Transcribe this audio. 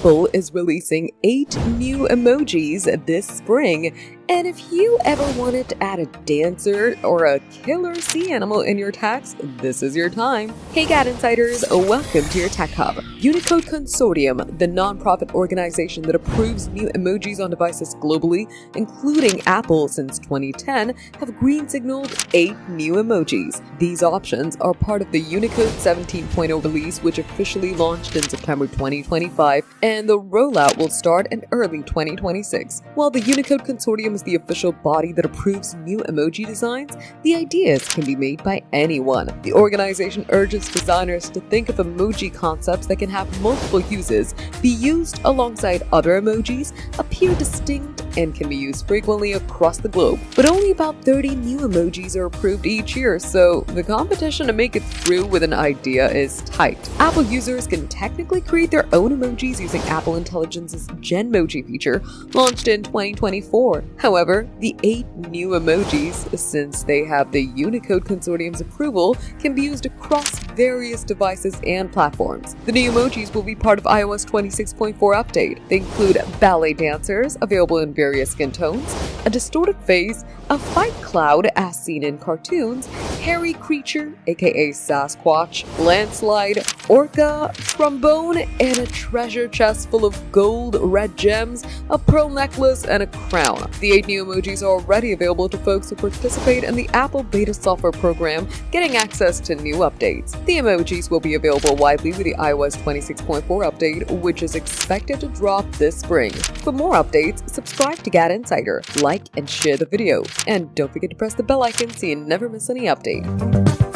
Apple is releasing 8 new emojis this spring, and if you ever wanted to add a dancer or a killer sea animal in your text, this is your time. Hey GadInsiders, welcome to your Tech Hub. Unicode Consortium, the non-profit organization that approves new emojis on devices globally, including Apple since 2010, have green-signaled 8 new emojis. These options are part of the Unicode 17.0 release, which officially launched in September 2025, and the rollout will start in early 2026. While the Unicode Consortium is the official body that approves new emoji designs, the ideas can be made by anyone. The organization urges designers to think of emoji concepts that can have multiple uses, be used alongside other emojis, appear distinct, and can be used frequently across the globe. But only about 30 new emojis are approved each year, so the competition to make it through with an idea is tight. Apple users can technically create their own emojis using Apple Intelligence's Genmoji feature, launched in 2024. However, the 8 new emojis, since they have the Unicode Consortium's approval, can be used across various devices and platforms. The new emojis will be part of iOS 26.4 update. They include ballet dancers, available in various skin tones, a distorted face, a fight cloud as seen in cartoons, hairy creature aka Sasquatch, landslide, orca, trombone, and a treasure chest full of gold, red gems, a pearl necklace, and a crown. The 8 new emojis are already available to folks who participate in the Apple Beta Software program, getting access to new updates. The emojis will be available widely with the iOS 26.4 update, which is expected to drop this spring. For more updates, subscribe to GadInsider, like and share the video, and don't forget to press the bell icon so you never miss any update.